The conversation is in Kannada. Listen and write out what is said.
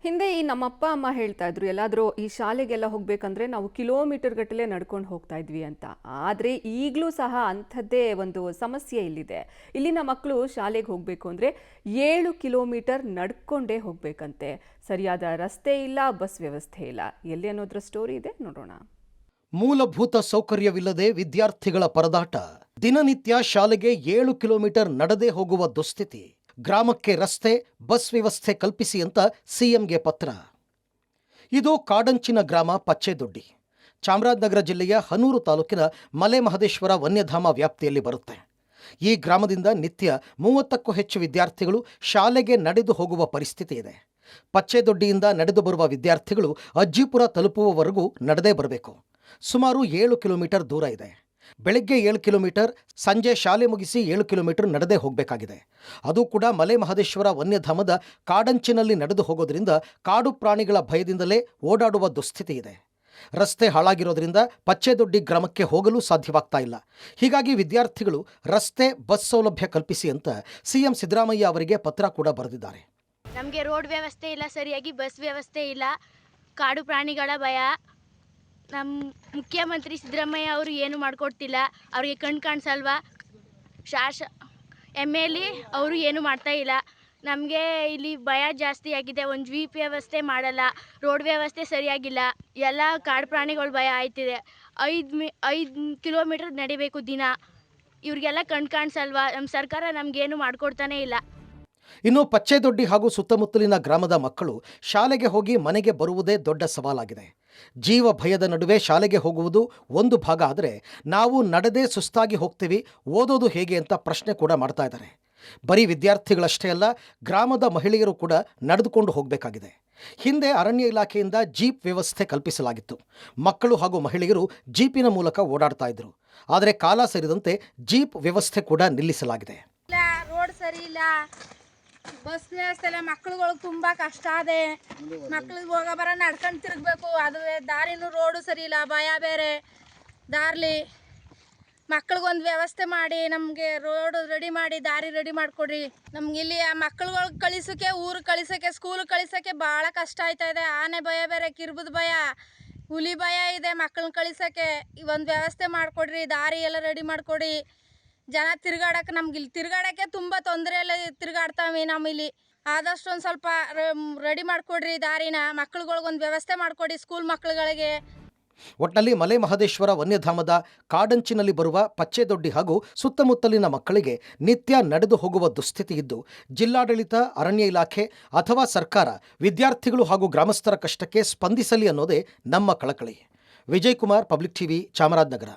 ಹಿಂದೆ ಈ ನಮ್ಮ ಅಪ್ಪ ಅಮ್ಮ ಹೇಳ್ತಾ ಇದ್ರು ಎಲ್ಲಾದರೂ ಈ ಶಾಲೆಗೆಲ್ಲ ಹೋಗ್ಬೇಕಂದ್ರೆ ನಾವು ಕಿಲೋಮೀಟರ್ ಗಟ್ಟಲೆ ನಡ್ಕೊಂಡು ಹೋಗ್ತಾ ಇದ್ವಿ ಅಂತ. ಆದರೆ ಈಗಲೂ ಸಹ ಅಂಥದ್ದೇ ಒಂದು ಸಮಸ್ಯೆ ಇಲ್ಲಿದೆ. ಇಲ್ಲಿನ ಮಕ್ಕಳು ಶಾಲೆಗೆ ಹೋಗಬೇಕು ಅಂದರೆ 7 ಕಿಲೋಮೀಟರ್ ನಡ್ಕೊಂಡೇ ಹೋಗಬೇಕಂತೆ. ಸರಿಯಾದ ರಸ್ತೆ ಇಲ್ಲ, ಬಸ್ ವ್ಯವಸ್ಥೆ ಇಲ್ಲ. ಎಲ್ಲಿ ಅನ್ನೋದ್ರ ಸ್ಟೋರಿ ಇದೆ, ನೋಡೋಣ. ಮೂಲಭೂತ ಸೌಕರ್ಯವಿಲ್ಲದೆ ವಿದ್ಯಾರ್ಥಿಗಳ ಪರದಾಟ. ದಿನನಿತ್ಯ ಶಾಲೆಗೆ 7 ಕಿಲೋಮೀಟರ್ ನಡೆದೇ ಹೋಗುವ ದುಸ್ಥಿತಿ. ಗ್ರಾಮಕ್ಕೆ ರಸ್ತೆ, ಬಸ್ ವ್ಯವಸ್ಥೆ ಕಲ್ಪಿಸಿ ಅಂತ ಸಿಎಂಗೆ ಪತ್ರ. ಇದು ಕಾಡಂಚಿನ ಗ್ರಾಮ ಪಚ್ಚೆದೊಡ್ಡಿ. ಚಾಮರಾಜನಗರ ಜಿಲ್ಲೆಯ ಹನೂರು ತಾಲೂಕಿನ ಮಲೆ ಮಹದೇಶ್ವರ ವನ್ಯಧಾಮ ವ್ಯಾಪ್ತಿಯಲ್ಲಿ ಬರುತ್ತೆ. ಈ ಗ್ರಾಮದಿಂದ ನಿತ್ಯ 30ಕ್ಕೂ ಹೆಚ್ಚು ವಿದ್ಯಾರ್ಥಿಗಳು ಶಾಲೆಗೆ ನಡೆದು ಹೋಗುವ ಪರಿಸ್ಥಿತಿ ಇದೆ. ಪಚ್ಚೆದೊಡ್ಡಿಯಿಂದ ನಡೆದು ಬರುವ ವಿದ್ಯಾರ್ಥಿಗಳು ಅಜ್ಜಿಪುರ ತಲುಪುವವರೆಗೂ ನಡೆದೇ ಬರಬೇಕು. ಸುಮಾರು 7 ಕಿಲೋಮೀಟರ್ ದೂರ ಇದೆ. ಬೆಳಗ್ಗೆ 7 ಕಿಲೋಮೀಟರ್, ಸಂಜೆ ಶಾಲೆ ಮುಗಿಸಿ 7 ಕಿಲೋಮೀಟರ್ ನಡೆದೇ ಹೋಗಬೇಕಾಗಿದೆ. ಅದು ಕೂಡ ಮಲೆ ಮಹದೇಶ್ವರ ವನ್ಯಧಾಮದ ಕಾಡಂಚಿನಲ್ಲಿ ನಡೆದು ಹೋಗೋದ್ರಿಂದ ಕಾಡು ಪ್ರಾಣಿಗಳ ಭಯದಿಂದಲೇ ಓಡಾಡುವ ದುಸ್ಥಿತಿ ಇದೆ. ರಸ್ತೆ ಹಾಳಾಗಿರೋದ್ರಿಂದ ಪಚ್ಚೆದೊಡ್ಡಿ ಗ್ರಾಮಕ್ಕೆ ಹೋಗಲು ಸಾಧ್ಯವಾಗ್ತಾ ಇಲ್ಲ. ಹೀಗಾಗಿ ವಿದ್ಯಾರ್ಥಿಗಳು ರಸ್ತೆ, ಬಸ್ ಸೌಲಭ್ಯ ಕಲ್ಪಿಸಿ ಅಂತ ಸಿಎಂ ಸಿದ್ದರಾಮಯ್ಯ ಅವರಿಗೆ ಪತ್ರ ಕೂಡ ಬರೆದಿದ್ದಾರೆ. ನಮಗೆ ರೋಡ್ ವ್ಯವಸ್ಥೆ ಇಲ್ಲ, ಸರಿಯಾಗಿ ಬಸ್ ವ್ಯವಸ್ಥೆ ಇಲ್ಲ, ಕಾಡು ಪ್ರಾಣಿಗಳ ಭಯ. ನಮ್ಮ ಮುಖ್ಯಮಂತ್ರಿ ಸಿದ್ದರಾಮಯ್ಯ ಅವರು ಏನು ಮಾಡಿಕೊಡ್ತಿಲ್ಲ, ಅವ್ರಿಗೆ ಕಣ್ಣು ಕಾಣಿಸಲ್ವಾ. MLA ಅವರು ಏನು ಮಾಡ್ತಾ ಇಲ್ಲ. ನಮಗೆ ಇಲ್ಲಿ ಭಯ ಜಾಸ್ತಿ ಆಗಿದೆ. ಒಂದು ಜೀಪ್ ವ್ಯವಸ್ಥೆ ಮಾಡಲ್ಲ, ರೋಡ್ ವ್ಯವಸ್ಥೆ ಸರಿಯಾಗಿಲ್ಲ, ಎಲ್ಲ ಕಾಡು ಪ್ರಾಣಿಗಳ ಭಯ ಆಯ್ತಿದೆ. 5 ಕಿಲೋಮೀಟರ್ ನಡಿಬೇಕು ದಿನ. ಇವ್ರಿಗೆಲ್ಲ ಕಣ್ಣು ಕಾಣಿಸಲ್ವಾ. ನಮ್ಮ ಸರ್ಕಾರ ನಮಗೇನು ಮಾಡಿಕೊಡ್ತಾನೆ ಇಲ್ಲ. ಇನ್ನು ಪಚ್ಚೆದೊಡ್ಡಿ ಹಾಗೂ ಸುತ್ತಮುತ್ತಲಿನ ಗ್ರಾಮದ ಮಕ್ಕಳು ಶಾಲೆಗೆ ಹೋಗಿ ಮನೆಗೆ ಬರುವುದೇ ದೊಡ್ಡ ಸವಾಲಾಗಿದೆ. ಜೀವ ಭಯದ ನಡುವೆ ಶಾಲೆಗೆ ಹೋಗುವುದು ಒಂದು ಭಾಗ ಆದರೆ, ನಾವು ನಡೆದೇ ಸುಸ್ತಾಗಿ ಹೋಗ್ತೀವಿ, ಓದೋದು ಹೇಗೆ ಅಂತ ಪ್ರಶ್ನೆ ಕೂಡ ಮಾಡ್ತಾ ಇದ್ದಾರೆ. ಬರೀ ವಿದ್ಯಾರ್ಥಿಗಳಷ್ಟೇ ಅಲ್ಲ, ಗ್ರಾಮದ ಮಹಿಳೆಯರು ಕೂಡ ನಡೆದುಕೊಂಡು ಹೋಗಬೇಕಾಗಿದೆ. ಹಿಂದೆ ಅರಣ್ಯ ಇಲಾಖೆಯಿಂದ ಜೀಪ್ ವ್ಯವಸ್ಥೆ ಕಲ್ಪಿಸಲಾಗಿತ್ತು. ಮಕ್ಕಳು ಹಾಗೂ ಮಹಿಳೆಯರು ಜೀಪಿನ ಮೂಲಕ ಓಡಾಡ್ತಾ ಇದ್ರು. ಆದರೆ ಕಾಲ ಸೇರಿದಂತೆ ಜೀಪ್ ವ್ಯವಸ್ಥೆ ಕೂಡ ನಿಲ್ಲಿಸಲಾಗಿದೆ. ರೋಡ್ ಸರಿ ಇಲ್ಲ, ಬಸ್ ವ್ಯವಸ್ಥೆ ಇಲ್ಲ, ಮಕ್ಳುಗಳಿಗೆ ತುಂಬ ಕಷ್ಟ ಇದೆ. ಮಕ್ಳಿಗೆ ಹೋಗ ಬರ ನಡ್ಕೊಂಡು ತಿರುಗಬೇಕು, ಅದು ದಾರಿನೂ ರೋಡು ಸರಿ ಇಲ್ಲ, ಭಯ ಬೇರೆ ದಾರಿಲಿ. ಮಕ್ಳಿಗೊಂದು ವ್ಯವಸ್ಥೆ ಮಾಡಿ, ನಮಗೆ ರೋಡ್ ರೆಡಿ ಮಾಡಿ, ದಾರಿ ರೆಡಿ ಮಾಡಿಕೊಡ್ರಿ. ನಮ್ಗೆ ಇಲ್ಲಿ ಆ ಮಕ್ಳುಗಳಿಗೆ ಕಳಿಸೋಕ್ಕೆ, ಊರಿಗೆ ಕಳಿಸೋಕ್ಕೆ, ಸ್ಕೂಲಿಗೆ ಕಳಿಸೋಕ್ಕೆ ಭಾಳ ಕಷ್ಟ ಆಯ್ತಾ ಇದೆ. ಆನೆ ಭಯ ಬೇರೆ, ಕಿರ್ಬದ ಭಯ, ಹುಲಿ ಭಯ ಇದೆ. ಮಕ್ಕಳನ್ನ ಕಳಿಸೋಕ್ಕೆ ಒಂದು ವ್ಯವಸ್ಥೆ ಮಾಡಿಕೊಡ್ರಿ, ದಾರಿ ಎಲ್ಲ ರೆಡಿ ಮಾಡಿಕೊಡಿ. ಜನ ತಿರುಗಾಡಕ್ಕೆ, ನಮ್ಗೆ ಇಲ್ಲಿ ತಿರುಗಾಡೋಕ್ಕೆ ತುಂಬ ತೊಂದರೆ ಎಲ್ಲ, ತಿರುಗಾಡ್ತಾವೆ. ನಮ್ಮಲ್ಲಿ ಆದಷ್ಟು ಒಂದು ಸ್ವಲ್ಪ ರೆಡಿ ಮಾಡಿಕೊಡ್ರಿ ದಾರಿನ. ಮಕ್ಳುಗಳಿಗೊಂದು ವ್ಯವಸ್ಥೆ ಮಾಡಿಕೊಡಿ, ಸ್ಕೂಲ್ ಮಕ್ಳುಗಳಿಗೆ. ಒಟ್ಟಿನಲ್ಲಿ ಮಲೆ ಮಹದೇಶ್ವರ ವನ್ಯಧಾಮದ ಕಾಡಂಚಿನಲ್ಲಿ ಬರುವ ಪಚ್ಚೆದೊಡ್ಡಿ ಹಾಗೂ ಸುತ್ತಮುತ್ತಲಿನ ಮಕ್ಕಳಿಗೆ ನಿತ್ಯ ನಡೆದು ಹೋಗುವ ದುಸ್ಥಿತಿ ಇದ್ದು, ಜಿಲ್ಲಾಡಳಿತ, ಅರಣ್ಯ ಇಲಾಖೆ ಅಥವಾ ಸರ್ಕಾರ ವಿದ್ಯಾರ್ಥಿಗಳು ಹಾಗೂ ಗ್ರಾಮಸ್ಥರ ಕಷ್ಟಕ್ಕೆ ಸ್ಪಂದಿಸಲಿ ಅನ್ನೋದೇ ನಮ್ಮ ಕಳಕಳಿ. Vijay Kumar, public TV, Chamarajanagar.